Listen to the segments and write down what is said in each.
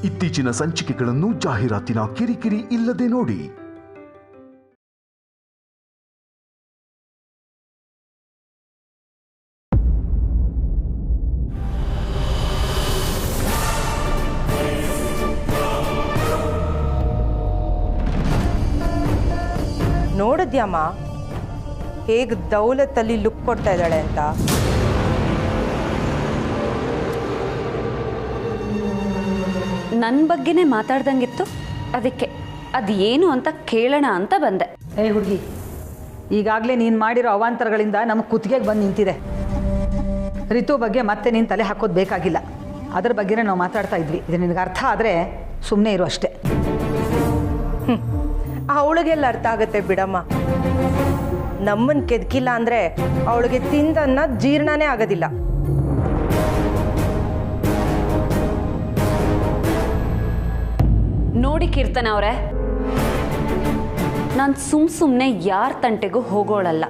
ಇತ್ತೀಚಿನ ಸಂಚಿಕೆಗಳನ್ನು ಜಾಹೀರಾತಿನ ಕಿರಿಕಿರಿ ಇಲ್ಲದೆ ನೋಡಿ. ನೋಡಿದ್ಯಾಮ್ಮ ಹೇಗೆ ದೌಲತ್ತಲ್ಲಿ ಲುಕ್ ಕೊಡ್ತಾ ಇದ್ದಾಳೆ ಅಂತ. ನನ್ನ ಬಗ್ಗೆನೇ ಮಾತಾಡ್ದಂಗಿತ್ತು, ಅದಕ್ಕೆ ಅದು ಏನು ಅಂತ ಕೇಳೋಣ ಅಂತ ಬಂದೆ. ಹುಡುಗಿ, ಈಗಾಗಲೇ ನೀನು ಮಾಡಿರೋ ಅವಾಂತರಗಳಿಂದ ನಮಗೆ ಕುತ್ತಿಗೆಗೆ ಬಂದು ನಿಂತಿದೆ. ರಿತು ಬಗ್ಗೆ ಮತ್ತೆ ನೀನು ತಲೆ ಹಾಕೋದು ಬೇಕಾಗಿಲ್ಲ. ಅದರ ಬಗ್ಗೆನೇ ನಾವು ಮಾತಾಡ್ತಾ ಇದ್ವಿ. ಇದು ನಿನಗೆ ಅರ್ಥ ಆದರೆ ಸುಮ್ಮನೆ ಇರು ಅಷ್ಟೇ. ಅವಳಿಗೆಲ್ಲ ಅರ್ಥ ಆಗುತ್ತೆ ಬಿಡಮ್ಮ. ನಮ್ಮನ್ನು ಕೆದಕಿಲ್ಲ ಅಂದರೆ ಅವಳಿಗೆ ತಿಂದನ್ನ ಜೀರ್ಣನೇ ಆಗೋದಿಲ್ಲ. ನೋಡಿ ಕೀರ್ತನ ಅವರೇ, ನಾನು ಸುಮ್ಮನೆ ಯಾರ ತಂಟೆಗೂ ಹೋಗೋಳಲ್ಲ.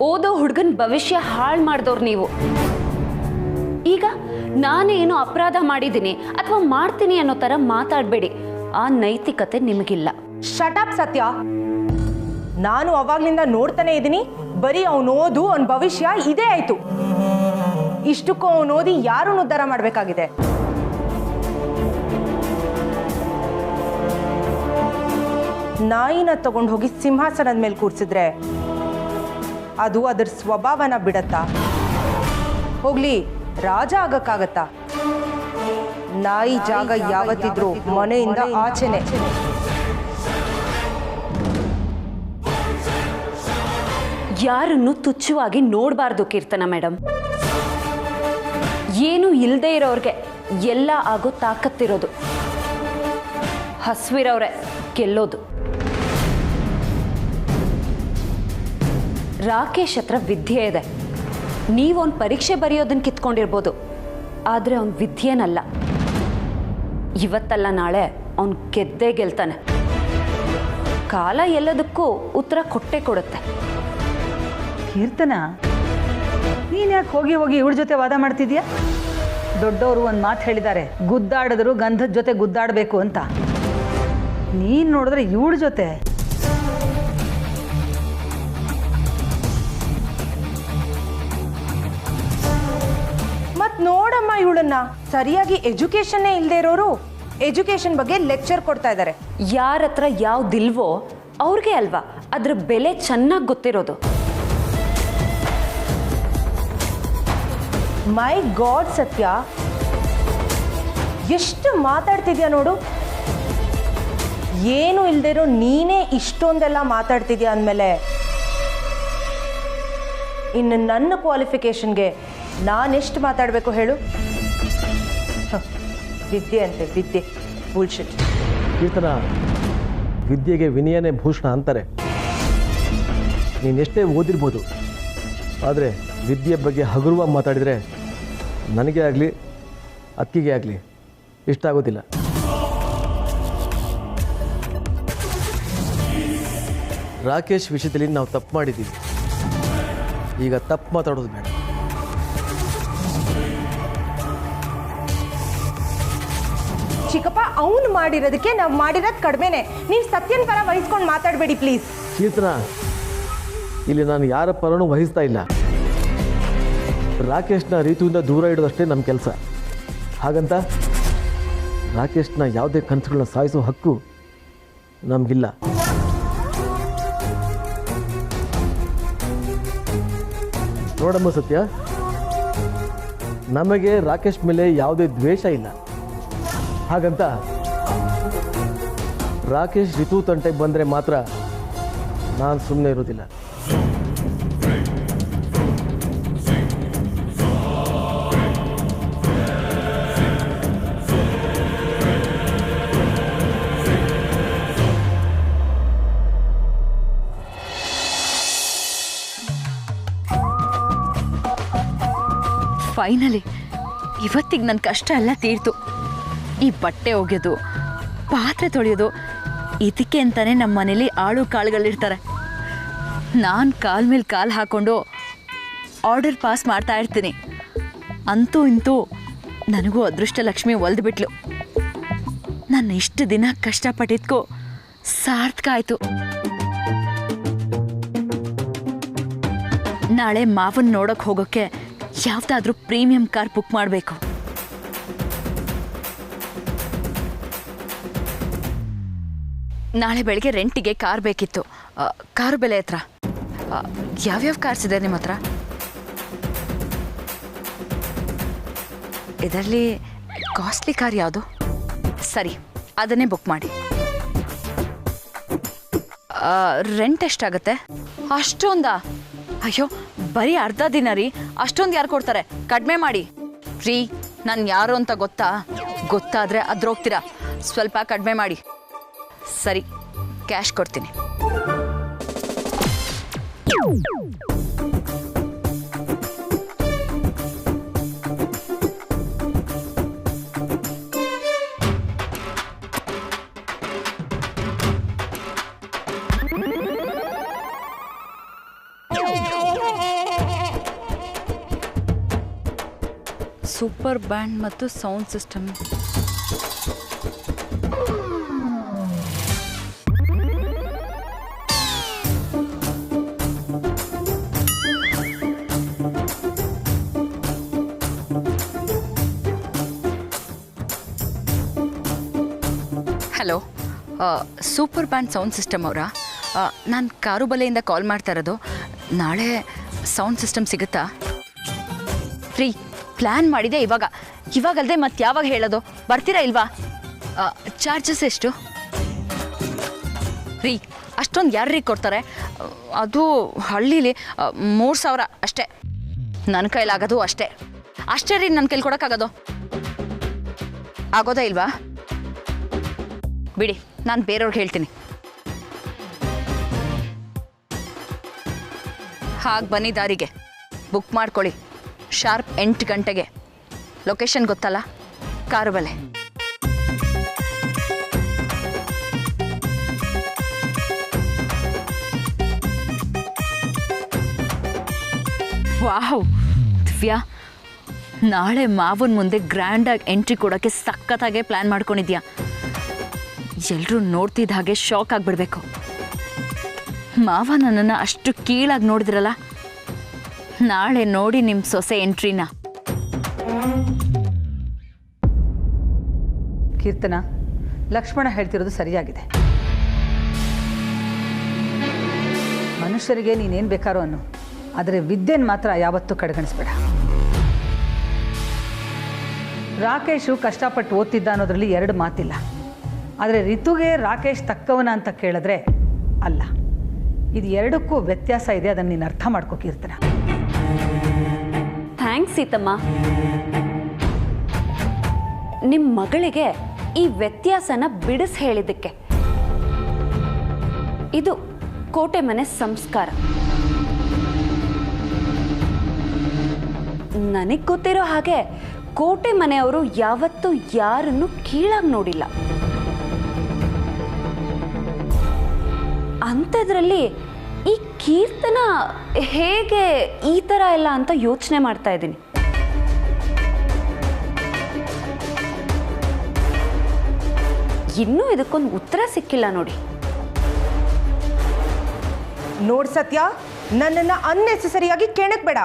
ಓದೋ ಹುಡುಗನ ಭವಿಷ್ಯ ಹಾಳು ಮಾಡಿದವ್ರು ನೀವು. ಈಗ ನಾನೇನು ಅಪರಾಧ ಮಾಡಿದ್ದೀನಿ ಅಥವಾ ಮಾಡ್ತೀನಿ ಅನ್ನೋ ಥರ ಮಾತಾಡಬೇಡಿ. ಆ ನೈತಿಕತೆ ನಿಮಗಿಲ್ಲ. ಶಟ್ ಅಪ್ ಸತ್ಯ. ನಾನು ಅವಾಗ್ಲಿಂದ ನೋಡ್ತಾನೆ ಇದ್ದೀನಿ, ಬರೀ ಅವನು ಓದು ಅವನ ಭವಿಷ್ಯ ಇದೇ ಆಯ್ತು. ಇಷ್ಟಕ್ಕೂ ಅವನು ಓದಿ ಯಾರು ಉದ್ಧಾರ ಮಾಡಬೇಕಾಗಿದೆ? ನಾಯಿನ ತಗೊಂಡು ಹೋಗಿ ಸಿಂಹಾಸನದ ಮೇಲೆ ಕೂರ್ಸಿದ್ರೆ ಅದು ಅದರ ಸ್ವಭಾವನ ಬಿಡತ್ತಾ? ಹೋಗ್ಲಿ, ರಾಜ ಆಗಕ್ಕಾಗತ್ತಾ? ನಾಯಿ ಜಾಗ ಯಾವತ್ತಿದ್ರು ಮನೆಯಿಂದ ಆಚೆನೆ. ಯಾರನ್ನು ತುಚ್ಛವಾಗಿ ನೋಡಬಾರ್ದು ಕೀರ್ತನ ಮೇಡಮ್. ಏನು ಇಲ್ಲದೆ ಇರೋರ್ಗೆ ಎಲ್ಲ ಆಗೋ ತಾಕತ್ತಿರೋದು. ಹಸ್ವಿರವ್ರೆ ಗೆಲ್ಲೋದು. ರಾಕೇಶ್ ಹತ್ರ ವಿದ್ಯೆ ಇದೆ. ನೀವೊಂದು ಪರೀಕ್ಷೆ ಬರೆಯೋದನ್ನು ಕಿತ್ಕೊಂಡಿರ್ಬೋದು, ಆದರೆ ಅವನ ವಿದ್ಯೆನಲ್ಲ. ಇವತ್ತಲ್ಲ ನಾಳೆ ಅವನು ಗೆದ್ದೇ ಗೆಲ್ತಾನೆ. ಕಾಲ ಎಲ್ಲದಕ್ಕೂ ಉತ್ತರ ಕೊಟ್ಟೇ ಕೊಡುತ್ತೆ. ಕೀರ್ತನ, ನೀನು ಯಾಕೆ ಹೋಗಿ ಹೋಗಿ ಇವಳ ಜೊತೆ ವಾದ ಮಾಡ್ತಿದ್ಯಾ? ದೊಡ್ಡವರು ಒಂದು ಮಾತು ಹೇಳಿದ್ದಾರೆ, ಗುದ್ದಾಡಿದ್ರು ಗಂಧದ ಜೊತೆ ಗುದ್ದಾಡಬೇಕು ಅಂತ. ನೀನು ನೋಡಿದ್ರೆ ಇವಳ ಜೊತೆ ಮತ್ ನೋಡಮ್ಮ, ಇವಳನ್ನ ಸರಿಯಾಗಿ ಎಜುಕೇಶನ್ನೇ ಇಲ್ಲದೆ ಇರೋರು ಎಜುಕೇಶನ್ ಬಗ್ಗೆ ಲೆಕ್ಚರ್ ಕೊಡ್ತಾ ಇದ್ದಾರೆ. ಯಾರ ಹತ್ರ ಯಾವ್ದಿಲ್ವೋ ಅವ್ರಿಗೆ ಅಲ್ವಾ ಅದ್ರ ಬೆಲೆ ಚೆನ್ನಾಗಿ ಗೊತ್ತಿರೋದು. ಮೈ ಗಾಡ್ ಸತ್ಯ, ಎಷ್ಟು ಮಾತಾಡ್ತಿದ್ಯಾ ನೋಡು. ಏನು ಇಲ್ದಿರೋ ನೀನೇ ಇಷ್ಟೊಂದೆಲ್ಲ ಮಾತಾಡ್ತಿದ್ಯಾ ಅಂದಮೇಲೆ ಇನ್ನು ನನ್ನ ಕ್ವಾಲಿಫಿಕೇಶನ್ಗೆ ನಾನೆಷ್ಟು ಮಾತಾಡಬೇಕು ಹೇಳು? ವಿದ್ಯೆ ಅಂತೆ ವಿದ್ಯೆ, ಬುಲ್ಶಿಟ್. ಕೀರ್ತನ, ವಿದ್ಯೆಗೆ ವಿನಯನೇ ಭೂಷಣ ಅಂತಾರೆ. ನೀನೆಷ್ಟೇ ಓದಿರ್ಬೋದು, ಆದರೆ ವಿದ್ಯೆ ಬಗ್ಗೆ ಹಗುರವಾಗಿ ಮಾತಾಡಿದರೆ ನನಗೆ ಆಗಲಿ ಅಕ್ಕಿಗೆ ಆಗಲಿ ಇಷ್ಟ ಆಗೋದಿಲ್ಲ. ರಾಕೇಶ್ ವಿಷಯದಲ್ಲಿ ನಾವು ತಪ್ಪು ಮಾಡಿದ್ದೀವಿ. ಈಗ ತಪ್ಪು ಮಾತಾಡೋದು ಬೇಡ. ಚಿಕ್ಕಪ್ಪ, ಅವನು ಮಾಡಿರೋದಕ್ಕೆ ನಾವು ಮಾಡಿರೋದು ಕಡಿಮೆನೆ. ನೀವು ಸತ್ಯನ ಪರ ವಹಿಸ್ಕೊಂಡು ಮಾತಾಡಬೇಡಿ ಪ್ಲೀಸ್. ಕೀರ್ತನ, ಇಲ್ಲಿ ನಾನು ಯಾರ ಪರನೂ ವಹಿಸ್ತಾ ಇಲ್ಲ. ರಾಕೇಶ್ನ ರೀತಿಯಿಂದ ದೂರ ಇಡೋದಷ್ಟೇ ನಮ್ಮ ಕೆಲಸ. ಹಾಗಂತ ರಾಕೇಶ್ನ ಯಾವುದೇ ಕನಸುಗಳನ್ನ ಸಾಯಿಸೋ ಹಕ್ಕು ನಮಗಿಲ್ಲ. ನೋಡಮ್ಮ ಸತ್ಯ, ನಮಗೆ ರಾಕೇಶ್ ಮೇಲೆ ಯಾವುದೇ ದ್ವೇಷ ಇಲ್ಲ. ಹಾಗಂತ ರಾಕೇಶ್ ರಿತು ತಂಟೆಗೆ ಬಂದರೆ ಮಾತ್ರ ನಾನು ಸುಮ್ಮನೆ ಇರೋದಿಲ್ಲ. ಫೈನಲಿ ಇವತ್ತಿಗೆ ನನ್ನ ಕಷ್ಟ ಎಲ್ಲ ತೀರ್ತು. ಈ ಬಟ್ಟೆ ಒಗೆಯೋದು, ಪಾತ್ರೆ ತೊಳೆಯೋದು, ಇದಕ್ಕೆ ಅಂತಲೇ ನಮ್ಮ ಮನೇಲಿ ಆಳು ಕಾಳುಗಳಿರ್ತಾರೆ. ನಾನು ಕಾಲ ಮೇಲೆ ಕಾಲು ಹಾಕ್ಕೊಂಡು ಆರ್ಡರ್ ಪಾಸ್ ಮಾಡ್ತಾ ಇರ್ತೀನಿ. ಅಂತೂ ಇಂತೂ ನನಗೂ ಅದೃಷ್ಟ ಲಕ್ಷ್ಮಿ ಒಲ್ದ್ಬಿಟ್ಲು. ನಾನು ಇಷ್ಟು ದಿನ ಕಷ್ಟಪಟ್ಟಿದ್ಕೋ ಸಾರ್ಥಕ ಆಯ್ತು. ನಾಳೆ ಮಾವನ್ ನೋಡಕ್ ಹೋಗೋಕ್ಕೆ ಯಾವ್ದಾದ್ರೂ ಪ್ರೀಮಿಯಂ ಕಾರ್ ಬುಕ್ ಮಾಡಬೇಕು. ನಾಳೆ ಬೆಳಗ್ಗೆ ರೆಂಟಿಗೆ ಕಾರ್ ಬೇಕಿತ್ತು. ಕಾರು ಬೆಲೆ ಹತ್ರ ಯಾವ್ಯಾವ ಕಾರ್ಸ್ ಇದೆ ನಿಮ್ಮ ಹತ್ರ? ಇದರಲ್ಲಿ ಕಾಸ್ಟ್ಲಿ ಕಾರ್ ಯಾವುದು? ಸರಿ, ಅದನ್ನೇ ಬುಕ್ ಮಾಡಿ. ರೆಂಟ್ ಎಷ್ಟಾಗುತ್ತೆ? ಅಷ್ಟೊಂದಾ? ಅಯ್ಯೋ, ಬರೀ ಅರ್ಧ ದಿನ ರೀ, ಅಷ್ಟೊಂದು ಯಾರು ಕೊಡ್ತಾರೆ? ಕಡಿಮೆ ಮಾಡಿ ರೀ. ನಾನು ಯಾರು ಅಂತ ಗೊತ್ತಾದರೆ ಅದ್ರೋಗ್ತೀರಾ. ಸ್ವಲ್ಪ ಕಡಿಮೆ ಮಾಡಿ. ಸರಿ, ಕ್ಯಾಶ್ ಕೊಡ್ತೀನಿ. ಸೂಪರ್ ಬ್ಯಾಂಡ್ ಮತ್ತು sound system. Hello, super band sound system ಅವರಾ? ನಾನು ಕಾರುಬಲೆಯಿಂದ ಕಾಲ್ ಮಾಡ್ತಾ ಇರೋದು. ನಾಳೆ ಸೌಂಡ್ ಸಿಸ್ಟಮ್ ಸಿಗುತ್ತಾ? ಫ್ರೀ ಪ್ಲ್ಯಾನ್ ಮಾಡಿದೆ ಇವಾಗಲ್ಲದೆ ಮತ್ತೆ ಯಾವಾಗ ಹೇಳೋದು? ಬರ್ತೀರಾ ಇಲ್ವಾ? ಚಾರ್ಜಸ್ ಎಷ್ಟು ರೀ? ಅಷ್ಟೊಂದು ಯಾರ್ರೀ ಕೊಡ್ತಾರೆ? ಅದು ಹಳ್ಳೀಲಿ 3000 ಅಷ್ಟೇ. ನನ್ನ ಕೈಲಾಗೋದು ಅಷ್ಟೇ ರೀ. ನನ್ನ ಕೈಲಿ ಕೊಡೋಕ್ಕಾಗೋದು ಆಗೋದೇ ಇಲ್ವಾ? ಬಿಡಿ, ನಾನು ಬೇರೆಯವ್ರಿಗೆ ಹೇಳ್ತೀನಿ. ಹಾಗೆ ಬನ್ನಿ, ದಾರಿಗೆ ಬುಕ್ ಮಾಡ್ಕೊಳ್ಳಿ. ಶಾರ್ಪ್ 8 ಗಂಟೆಗೆ. ಲೊಕೇಶನ್ ಗೊತ್ತಲ್ಲ? ಕಾರುಬಲೆ. ವಾವ್ ದಿವ್ಯಾ, ನಾಳೆ ಮಾವನ ಮುಂದೆ ಗ್ರ್ಯಾಂಡಾಗಿ ಎಂಟ್ರಿ ಕೊಡೋಕ್ಕೆ ಸಖತ್ತಾಗೆ ಪ್ಲ್ಯಾನ್ ಮಾಡ್ಕೊಂಡಿದ್ಯಾ. ಎಲ್ಲರೂ ನೋಡ್ತಿದ್ದ ಹಾಗೆ ಶಾಕ್ ಆಗಿಬಿಡ್ಬೇಕು. ಮಾವ ನನ್ನನ್ನು ಅಷ್ಟು ಕೀಳಾಗಿ ನೋಡಿದ್ರಲ್ಲ, ನಾಳೆ ನೋಡಿ ನಿಮ್ಮ ಸೊಸೆ ಎಂಟ್ರಿನ. ಕೀರ್ತನ, ಲಕ್ಷ್ಮಣ ಹೇಳ್ತಿರೋದು ಸರಿಯಾಗಿದೆ. ಮನುಷ್ಯರಿಗೆ ನೀನೇನು ಬೇಕಾರೋ ಅನ್ನು, ಆದರೆ ವಿದ್ಯೆನ ಮಾತ್ರ ಯಾವತ್ತೂ ಕಡೆಗಣಿಸ್ಬೇಡ. ರಾಕೇಶು ಕಷ್ಟಪಟ್ಟು ಓದ್ತಿದ್ದ ಅನ್ನೋದ್ರಲ್ಲಿ 2 ಮಾತಿಲ್ಲ. ಆದರೆ ರಿತುಗೆ ರಾಕೇಶ್ ತಕ್ಕವನ ಅಂತ ಕೇಳಿದ್ರೆ ಅಲ್ಲ. ಇದು 2ಕ್ಕೂ ವ್ಯತ್ಯಾಸ ಇದೆ. ಅದನ್ನು ನೀನು ಅರ್ಥ ಮಾಡ್ಕೋ ಕೀರ್ತನ. ಥ್ಯಾಂಕ್ಸ್ ಸೀತಮ್ಮ. ನಿಮ್ಮ ಮಗಳಿಗೆ ಈ ವ್ಯತ್ಯಾಸನ ಬಿಡಿಸಿ ಹೇಳಿದ್ದಕ್ಕೆ. ಇದು ಕೋಟೆ ಮನೆ ಸಂಸ್ಕಾರ. ನನಗೆ ಗೊತ್ತಿರೋ ಹಾಗೆ ಕೋಟೆ ಮನೆಯವರು ಯಾವತ್ತೂ ಯಾರನ್ನು ಕೀಳಾಗಿ ನೋಡಿಲ್ಲ. ಅಂಥದ್ರಲ್ಲಿ ಈ ಕೀರ್ತನ ಹೇಗೆ ಈ ಥರ ಎಲ್ಲ ಅಂತ ಯೋಚನೆ ಮಾಡ್ತಾ ಇದ್ದೀನಿ. ಇನ್ನೂ ಇದಕ್ಕೊಂದು ಉತ್ತರ ಸಿಕ್ಕಿಲ್ಲ ನೋಡಿ. ನೋಡ್ ಸತ್ಯ, ನನ್ನನ್ನು ಅನ್ನೆಸೆಸರಿಯಾಗಿ ಕೆಣಕ್ಬೇಡ.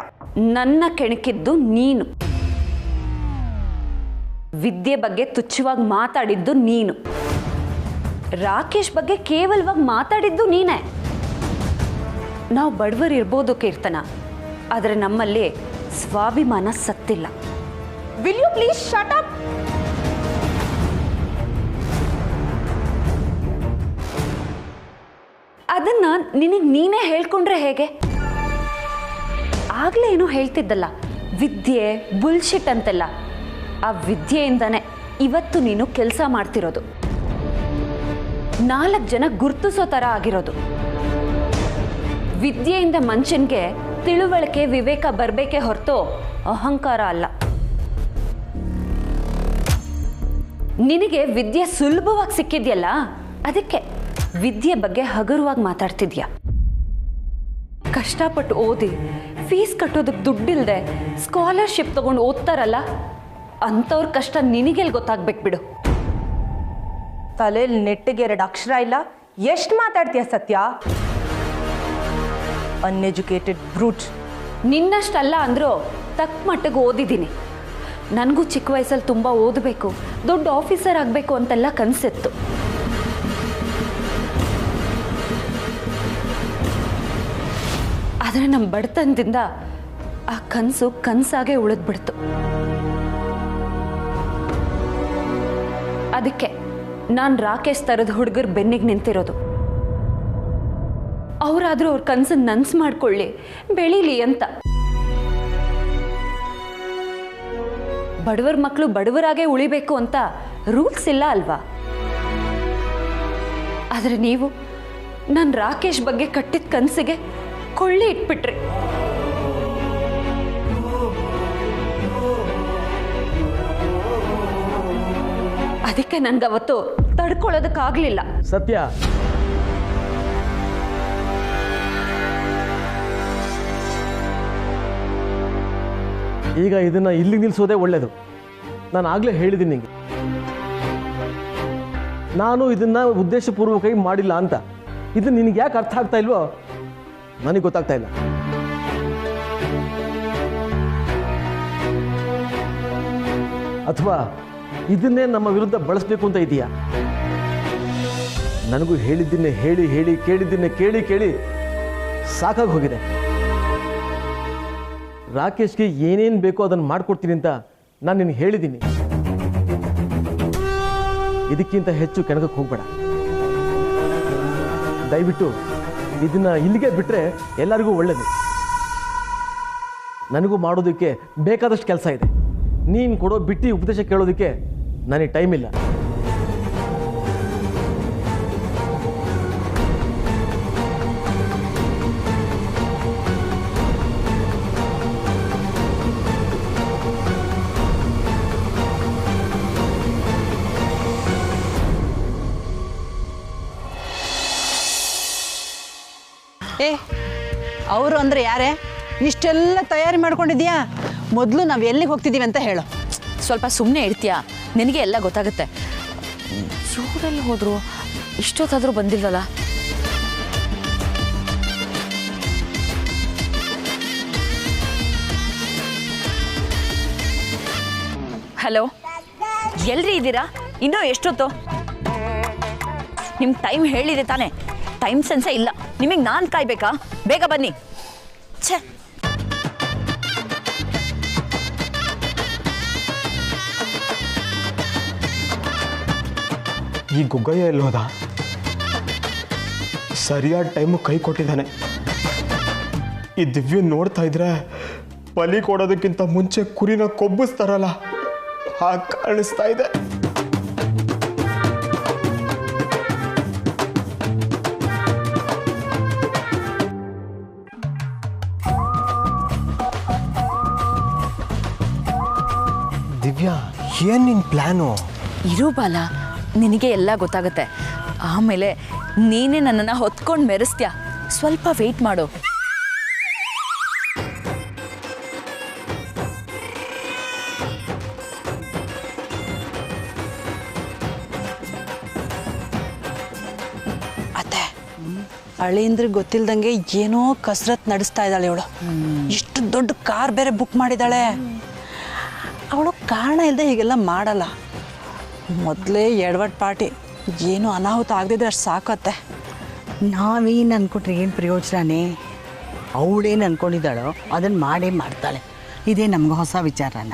ನನ್ನ ಕೆಣಕಿದ್ದು ನೀನು. ವಿದ್ಯೆ ಬಗ್ಗೆ ತುಚ್ಛವಾಗಿ ಮಾತಾಡಿದ್ದು ನೀನು. ರಾಕೇಶ್ ಬಗ್ಗೆ ಕೇವಲವಾಗಿ ಮಾತಾಡಿದ್ದು ನೀನೇ. ನಾವು ಬಡವರು ಇರ್ಬೋದು ಕೀರ್ತನ, ಆದರೆ ನಮ್ಮಲ್ಲಿ ಸ್ವಾಭಿಮಾನ ಸತ್ತಿಲ್ಲ. Will you please shut up? ಅದನ್ನ ನಿನಗೆ ನೀನೇ ಹೇಳ್ಕೊಂಡ್ರೆ ಹೇಗೆ? ಆಗ್ಲೇ ಏನೋ ಹೇಳ್ತಿದ್ದಲ್ಲ, ವಿದ್ಯೆ ಬುಲ್ಶಿಟ್ ಅಂತೆಲ್ಲ. ಆ ವಿದ್ಯೆಯಿಂದನೇ ಇವತ್ತು ನೀನು ಕೆಲಸ ಮಾಡ್ತಿರೋದು, 4 ಜನ ಗುರ್ತಿಸೋ ಥರ ಆಗಿರೋದು. ವಿದ್ಯೆಯಿಂದ ಮನುಷ್ಯನಿಗೆ ತಿಳುವಳಿಕೆ ವಿವೇಕ ಬರಬೇಕೇ ಹೊರತು ಅಹಂಕಾರ ಅಲ್ಲ. ನಿನಗೆ ವಿದ್ಯೆ ಸುಲಭವಾಗಿ ಸಿಕ್ಕಿದ್ಯಲ್ಲ, ಅದಕ್ಕೆ ವಿದ್ಯೆ ಬಗ್ಗೆ ಹಗುರವಾಗಿ ಮಾತಾಡ್ತಿದ್ಯಾ. ಕಷ್ಟಪಟ್ಟು ಓದಿ ಫೀಸ್ ಕಟ್ಟೋದಕ್ಕೆ ದುಡ್ಡಿಲ್ಲದೆ ಸ್ಕಾಲರ್ಶಿಪ್ ತಗೊಂಡು ಓದ್ತಾರಲ್ಲ, ಅಂಥವ್ರ ಕಷ್ಟ ನಿನಗೆಲ್ಲಿ ಗೊತ್ತಾಗ್ಬೇಕು ಬಿಡು. ತಲೆಯಲ್ಲಿ ನೆಟ್ಟಿಗೆ 2 ಅಕ್ಷರ ಇಲ್ಲ, ಎಷ್ಟು ಮಾತಾಡ್ತೀಯ ಸತ್ಯ? ಅನ್ಎಜುಕೇಟೆಡ್ ಬ್ರೂಟ್. ನಿನ್ನಷ್ಟಲ್ಲ ಅಂದರೂ ತಕ್ಕ ಮಟ್ಟಿಗೆ ಓದಿದ್ದೀನಿ. ನನಗೂ ಚಿಕ್ಕ ವಯಸ್ಸಲ್ಲಿ ತುಂಬ ಓದಬೇಕು, ದೊಡ್ಡ ಆಫೀಸರ್ ಆಗಬೇಕು ಅಂತೆಲ್ಲ ಕನಸಿತ್ತು. ಆದರೆ ನಮ್ಮ ಬಡತನದಿಂದ ಆ ಕನಸು ಕನಸಾಗೆ ಉಳಿದ್ಬಿಡ್ತು. ಅದಕ್ಕೆ ನಾನು ರಾಕೇಶ್ ಥರದ ಹುಡುಗರು ಬೆನ್ನಿಗೆ ನಿಂತಿರೋದು. ಅವರಾದರೂ ಅವ್ರ ಕನಸನ್ನು ನನಸು ಮಾಡ್ಕೊಳ್ಳಿ, ಬೆಳೀಲಿ ಅಂತ. ಬಡವರ ಮಕ್ಕಳು ಬಡವರಾಗೇ ಉಳಿಬೇಕು ಅಂತ ರೂಲ್ಸ್ ಇಲ್ಲ ಅಲ್ವಾ? ಆದರೆ ನೀವು ನಾನು ರಾಕೇಶ್ ಬಗ್ಗೆ ಕಟ್ಟಿದ ಕನಸಿಗೆ ಕೊಳ್ಳಿ ಇಟ್ಬಿಟ್ರಿ. ಅದಕ್ಕೆ ನನ್ಗವತ್ತು ತಡ್ಕೊಳ್ಳೋದಕ್ಕಾಗಲಿಲ್ಲ. ಸತ್ಯ, ಈಗ ಇದನ್ನು ಇಲ್ಲಿಗೆ ನಿಲ್ಲಿಸೋದೇ ಒಳ್ಳೆಯದು. ನಾನು ಆಗಲೇ ಹೇಳಿದ್ದೀನಿ ನಿಮಗೆ, ನಾನು ಇದನ್ನು ಉದ್ದೇಶಪೂರ್ವಕವಾಗಿ ಮಾಡಿಲ್ಲ ಅಂತ. ಇದು ನಿನಗೆ ಯಾಕೆ ಅರ್ಥ ಆಗ್ತಾ ಇಲ್ವೋ ನನಗೆ ಗೊತ್ತಾಗ್ತಾ ಇಲ್ಲ. ಅಥವಾ ಇದನ್ನೇ ನಮ್ಮ ವಿರುದ್ಧ ಬಳಸಬೇಕು ಅಂತ ಇದೆಯಾ? ನನಗೂ ಹೇಳಿದ್ದನ್ನೇ ಹೇಳಿ ಹೇಳಿ ಕೇಳಿದ್ದನ್ನೇ ಕೇಳಿ ಕೇಳಿ ಸಾಕಾಗಿ ಹೋಗಿದೆ. ರಾಕೇಶ್ಗೆ ಏನೇನು ಬೇಕೋ ಅದನ್ನು ಮಾಡಿಕೊಡ್ತೀನಿ ಅಂತ ನಾನು ನಿನಗೆ ಹೇಳಿದ್ದೀನಿ. ಇದಕ್ಕಿಂತ ಹೆಚ್ಚು ಕೆಣಕಕ್ಕೆ ಹೋಗಬೇಡ. ದಯವಿಟ್ಟು ಇದನ್ನು ಇಲ್ಲಿಗೆ ಬಿಟ್ಟರೆ ಎಲ್ಲರಿಗೂ ಒಳ್ಳೆಯದು. ನನಗೂ ಮಾಡೋದಕ್ಕೆ ಬೇಕಾದಷ್ಟು ಕೆಲಸ ಇದೆ. ನೀನು ಕೊಡೋ ಬಿಟ್ಟು ಉಪದೇಶ ಕೇಳೋದಕ್ಕೆ ನನಗೆ ಟೈಮ್ ಇಲ್ಲ. ಏ, ಅವರು ಅಂದರೆ ಯಾರೇ? ಇಷ್ಟೆಲ್ಲ ತಯಾರಿ ಮಾಡ್ಕೊಂಡಿದ್ಯಾ? ಮೊದಲು ನಾವು ಎಲ್ಲಿಗೆ ಹೋಗ್ತಿದ್ದೀವಿ ಅಂತ ಹೇಳು. ಸ್ವಲ್ಪ ಸುಮ್ಮನೆ ಇರ್ತೀಯಾ? ನಿನಗೆ ಎಲ್ಲ ಗೊತ್ತಾಗುತ್ತೆ. ಇವರೆಲ್ಲಿ ಹೋದ್ರು? ಇಷ್ಟೊತ್ತಾದರೂ ಬಂದಿಲ್ವಲ್ಲ? ಹಲೋ, ಎಲ್ರಿ ಇದ್ದೀರಾ? ಇನ್ನೂ ಎಷ್ಟೊತ್ತು? ನಿಮ್ಮ ಟೈಮ್ ಹೇಳಿದೆ ತಾನೇ? ಟೈಮ್ ಸೆನ್ಸೇ ಇಲ್ಲ ನಿಮಗೆ. ನಾನು ಕಾಯ್ಬೇಕಾ? ಬೇಗ ಬನ್ನಿ. ಛೇ, ಈ ಗುಗ್ಗಯ್ಯ ಎಲ್ಲಿ ಹೋದ? ಸರಿಯಾದ ಟೈಮು ಕೈ ಕೊಟ್ಟಿದ್ದಾನೆ. ಈ ದಿವ್ಯ ನೋಡ್ತಾ ಇದ್ರೆ ಬಲಿ ಕೊಡೋದಕ್ಕಿಂತ ಮುಂಚೆ ಕುರಿನ ಕೊಬ್ಬಿಸ್ತಾರಲ್ಲ, ಹಾಗೆ ಕಾಣಿಸ್ತಾ ಇದೆ. ದಿವ್ಯಾ, ಏನು ನಿನ್ನ ಪ್ಲ್ಯಾನು? ಇರು ಬಾಲ, ನಿನಗೆ ಎಲ್ಲ ಗೊತ್ತಾಗುತ್ತೆ. ಆಮೇಲೆ ನೀನೇ ನನ್ನನ್ನು ಹೊತ್ಕೊಂಡು ಮೆರೆಸ್ತೀಯ. ಸ್ವಲ್ಪ ವೆಯ್ಟ್ ಮಾಡು. ಅತ್ತೆ, ಅಳಿಂದ್ರಿಗೆ ಗೊತ್ತಿಲ್ದಂಗೆ ಏನೋ ಕಸರತ್ ನಡೆಸ್ತಾ ಇದ್ದಾಳೆ ಇವಳು. ಇಷ್ಟು ದೊಡ್ಡ ಕಾರ್ ಬೇರೆ ಬುಕ್ ಮಾಡಿದ್ದಾಳೆ. ಅವಳು ಕಾರಣ ಇಲ್ಲದೆ ಹೀಗೆಲ್ಲ ಮಾಡಲ್ಲ. ಮೊದಲೇ ಎಡವಟ್ ಪಾರ್ಟಿ. ಏನು ಅನಾಹುತ ಆಗದಿದ್ರೆ ಅಷ್ಟು ಸಾಕತ್ತೆ. ನಾವೇನು ಅಂದ್ಕೊಟ್ರೆ ಏನು ಪ್ರಯೋಜನನೇ? ಅವಳೇನು ಅಂದ್ಕೊಂಡಿದ್ದಾಳೋ ಅದನ್ನು ಮಾಡೇ ಮಾಡ್ತಾಳೆ. ಇದೇ ನಮ್ಗೆ ಹೊಸ ವಿಚಾರನ.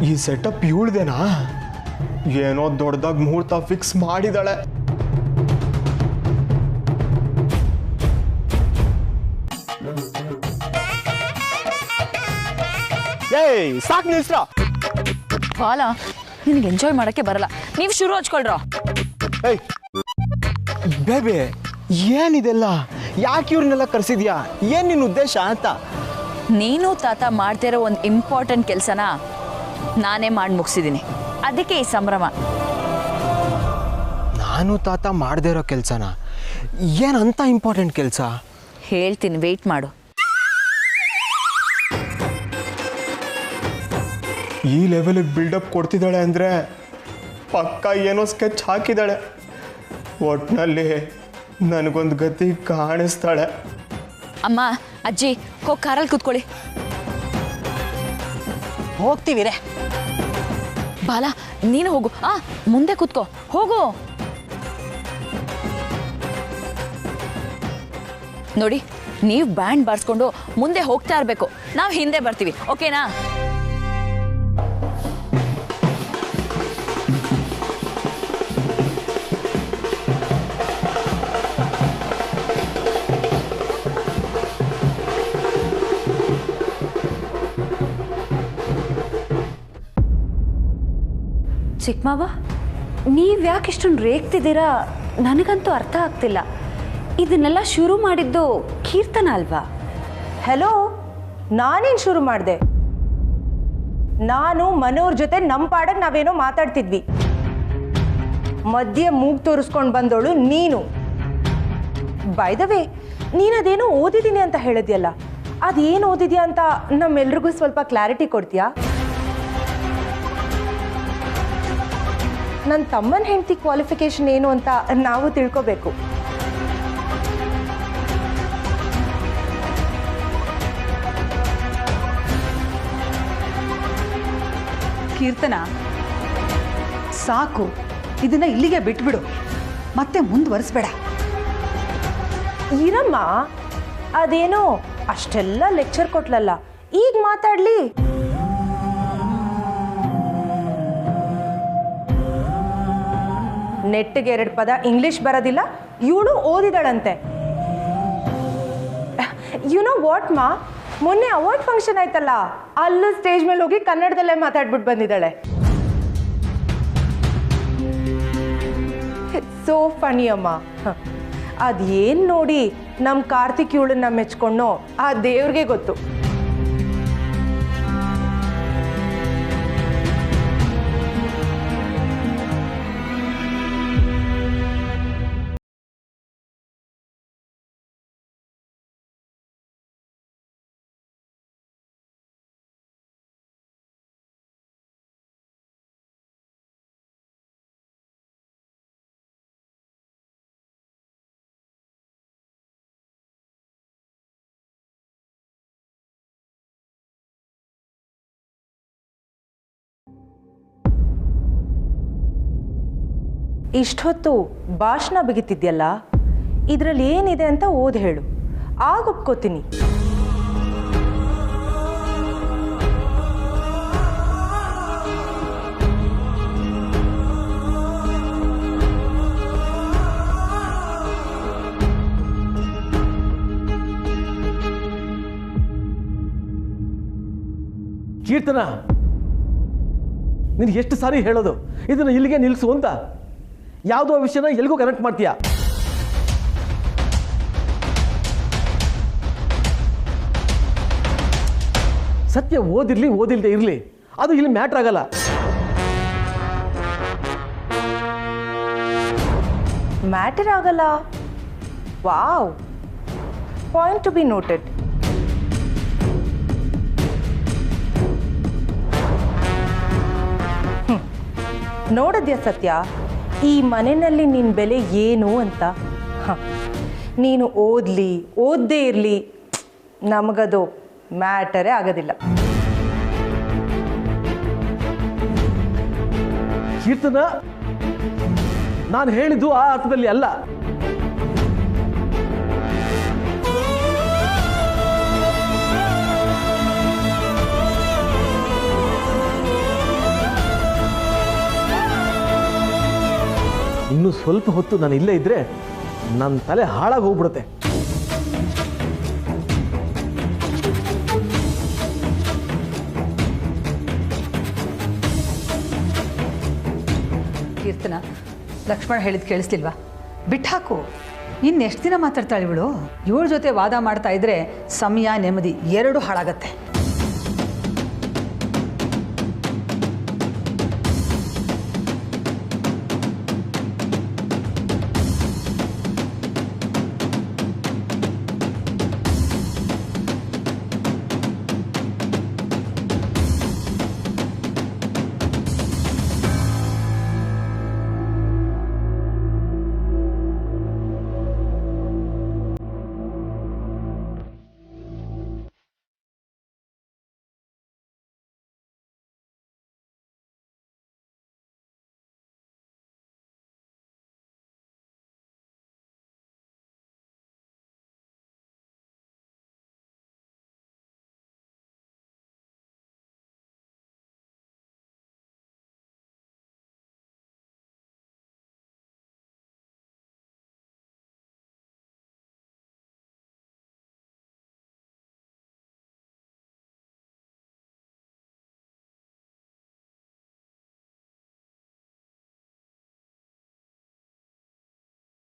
ಈ ಸೆಟಪ್ ಇವಳ್ದೇನಾ? ಏನೋ ದೊಡ್ಡದಾಗಿ ಮುಹೂರ್ತ ಫಿಕ್ಸ್ ಮಾಡಿದಾಳೆ. ಏಯ್ ಸಾಕು ನಿಲ್ಸ್ರ. ಬಾಲ ನಿನಗೆ ಎಂಜಾಯ್ ಮಾಡೋಕ್ಕೆ ಬರಲ್ಲ, ನೀವು ಶುರು ಹಚ್ಕೊಳ್ರೋ. ಏಯ್ ಬೇಬೆ, ಏನಿದೆಲ್ಲ? ಯಾಕೆ ಇವ್ರನ್ನೆಲ್ಲ ಕರೆಸಿದ್ಯಾ? ಏನು ನಿನ್ನ ಉದ್ದೇಶ ಅಂತ? ನೀನು ತಾತ ಮಾಡ್ತಿರೋ ಒಂದು ಇಂಪಾರ್ಟೆಂಟ್ ಕೆಲಸನ ನಾನೇ ಮಾಡಿ ಮುಗಿಸಿದ್ದೀನಿ, ಅದಕ್ಕೆ ಈ ಸಂಭ್ರಮ. ನಾನು ತಾತ ಮಾಡದೇ ಇರೋ ಕೆಲಸನ? ಏನಂತ ಇಂಪಾರ್ಟೆಂಟ್ ಕೆಲಸ? ಹೇಳ್ತೀನಿ, ವೆಯ್ಟ್ ಮಾಡು. ಈ ಲೆವೆಲಿಗೆ ಬಿಲ್ಡಪ್ ಕೊಡ್ತಿದ್ದಾಳೆ ಅಂದರೆ ಪಕ್ಕ ಏನೋ ಸ್ಕೆಚ್ ಹಾಕಿದ್ದಾಳೆ. ಒಟ್ಟಿನಲ್ಲಿ ನನಗೊಂದು ಗತಿ ಕಾಣಿಸ್ತಾಳೆ. ಅಮ್ಮ, ಅಜ್ಜಿ, ಹೋಗಿ ಕಾರಲ್ಲಿ ಕೂತ್ಕೊಳ್ಳಿ. ಹೋಗ್ತೀವಿರೇ. ಬಾಲ ನೀನು ಹೋಗು. ಮುಂದೆ ಕೂತ್ಕೋ, ಹೋಗು. ನೋಡಿ, ನೀವು ಬ್ಯಾಂಡ್ ಬಾರಿಸ್ಕೊಂಡು ಮುಂದೆ ಹೋಗ್ತಾ ಇರಬೇಕು, ನಾವು ಹಿಂದೆ ಬರ್ತೀವಿ, ಓಕೆನಾ? ಚಿಕ್ಕಮಾವ, ನೀವು ಯಾಕೆ ಇಷ್ಟೊಂದು ರೇಗ್ತಿದ್ದೀರಾ? ನನಗಂತೂ ಅರ್ಥ ಆಗ್ತಿಲ್ಲ. ಇದನ್ನೆಲ್ಲ ಶುರು ಮಾಡಿದ್ದು ಕೀರ್ತನ ಅಲ್ವಾ? ಹೆಲೋ, ನಾನೇನು ಶುರು ಮಾಡಿದೆ? ನಾನು ಮನೋರ್ ಜೊತೆ ನಮ್ಮ ಪಾಡಕ್ಕೆ ನಾವೇನೋ ಮಾತಾಡ್ತಿದ್ವಿ. ಮಧ್ಯೆ ಮೂಗು ತೋರಿಸ್ಕೊಂಡು ಬಂದೋಳು ನೀನು. ಬೈ ದ ವೇ, ನೀನದೇನೋ ಓದಿದ್ದೀನಿ ಅಂತ ಹೇಳಿದ್ಯಲ್ಲ, ಅದೇನು ಓದಿದ್ಯಾ ಅಂತ ನಮ್ಮೆಲ್ರಿಗೂ ಸ್ವಲ್ಪ ಕ್ಲಾರಿಟಿ ಕೊಡ್ತೀಯಾ? ನನ್ನ ತಮ್ಮನ ಹೆಂಡತಿ ಕ್ವಾಲಿಫಿಕೇಶನ್ ಏನು ಅಂತ ನಾವು ತಿಳ್ಕೋಬೇಕು. ಕೀರ್ತನ, ಸಾಕು, ಇದನ್ನ ಇಲ್ಲಿಗೆ ಬಿಟ್ಬಿಡು, ಮತ್ತೆ ಮುಂದುವರಿಸ್ಬೇಡ. ಇರಮ್ಮ, ಅದೇನೋ ಅಷ್ಟೆಲ್ಲ ಲೆಕ್ಚರ್ ಕೊಟ್ಲಲ್ಲ, ಈಗ ಮಾತಾಡ್ಲಿ. ನೆಟ್ಟಿಗೆ 2 ಪದ ಇಂಗ್ಲಿಷ್ ಬರೋದಿಲ್ಲ, ಇವಳು ಓದಿದಳಂತೆ. ಯು ನೋ ವಾಟ್ ಮಾ, ಮೊನ್ನೆ ಅವಾರ್ಡ್ ಫಂಕ್ಷನ್ ಆಯ್ತಲ್ಲ, ಅಲ್ಲೂ ಸ್ಟೇಜ್ ಮೇಲೆ ಹೋಗಿ ಕನ್ನಡದಲ್ಲೇ ಮಾತಾಡ್ಬಿಟ್ಟು ಬಂದಿದ್ದಾಳೆ. ಸೋ ಫನಿ ಅಮ್ಮ. ಅದೇನು ನೋಡಿ ನಮ್ಮ ಕಾರ್ತಿಕ್ ಇವಳನ್ನ ಮೆಚ್ಕೊಂಡೋ ಆ ದೇವ್ರಿಗೆ ಗೊತ್ತು. ಇಷ್ಟೊತ್ತು ಭಾಷಣ ಬಿಗಿತಿದ್ಯಲ್ಲ, ಇದರಲ್ಲಿ ಏನಿದೆ ಅಂತ ಓದಿ ಹೇಳು, ಆಗ ಒಪ್ಕೋತೀನಿ. ಕೀರ್ತನ, ನಿನಗೆ ಎಷ್ಟು ಸಾರಿ ಹೇಳೋದು ಇದನ್ನು ಇಲ್ಲಿಗೆ ನಿಲ್ಲಿಸು ಅಂತ? ಯಾವುದೋ ವಿಷಯನ ಎಲ್ಲಿಗೂ ಕನೆಕ್ಟ್ ಮಾಡ್ತೀಯಾ? ಸತ್ಯ ಓದಿರ್ಲಿ ಓದಿಲ್ದೆ ಇರಲಿ, ಅದು ಇಲ್ಲಿ ಮ್ಯಾಟ್ರ್ ಆಗಲ್ಲ. ಮ್ಯಾಟರ್ ಆಗಲ್ಲ? Wow, point to be noted. ನೋಡಿದ್ಯಾ ಸತ್ಯ, ಈ ಮನೆಯಲ್ಲಿ ನಿನ್ನ ಬೆಲೆ ಏನು ಅಂತ? ನೀನು ಓದಲಿ ಓದದೇ ಇರಲಿ, ನಮಗದು ಮ್ಯಾಟರೇ ಆಗೋದಿಲ್ಲ. ಕೀರ್ತನ, ನಾನು ಹೇಳಿದ್ದು ಆ ಅರ್ಥದಲ್ಲಿ ಅಲ್ಲ. ಇನ್ನೂ ಸ್ವಲ್ಪ ಹೊತ್ತು ನಾನು ಇಲ್ಲೇ ಇದ್ದರೆ ನನ್ನ ತಲೆ ಹಾಳಾಗಿ ಹೋಗ್ಬಿಡುತ್ತೆ. ಕೀರ್ತನ, ಲಕ್ಷ್ಮಣ ಹೇಳಿದ್ ಕೇಳಿಸ್ಲಿಲ್ವಾ? ಬಿಟ್ಟಾಕು. ಇನ್ನೆಷ್ಟು ದಿನ ಮಾತಾಡ್ತಾಳೆ ಇವಳು? ಇವಳ ಜೊತೆ ವಾದ ಮಾಡ್ತಾ ಇದ್ರೆ ಸಮಯ ನೆಮ್ಮದಿ ಎರಡೂ ಹಾಳಾಗತ್ತೆ.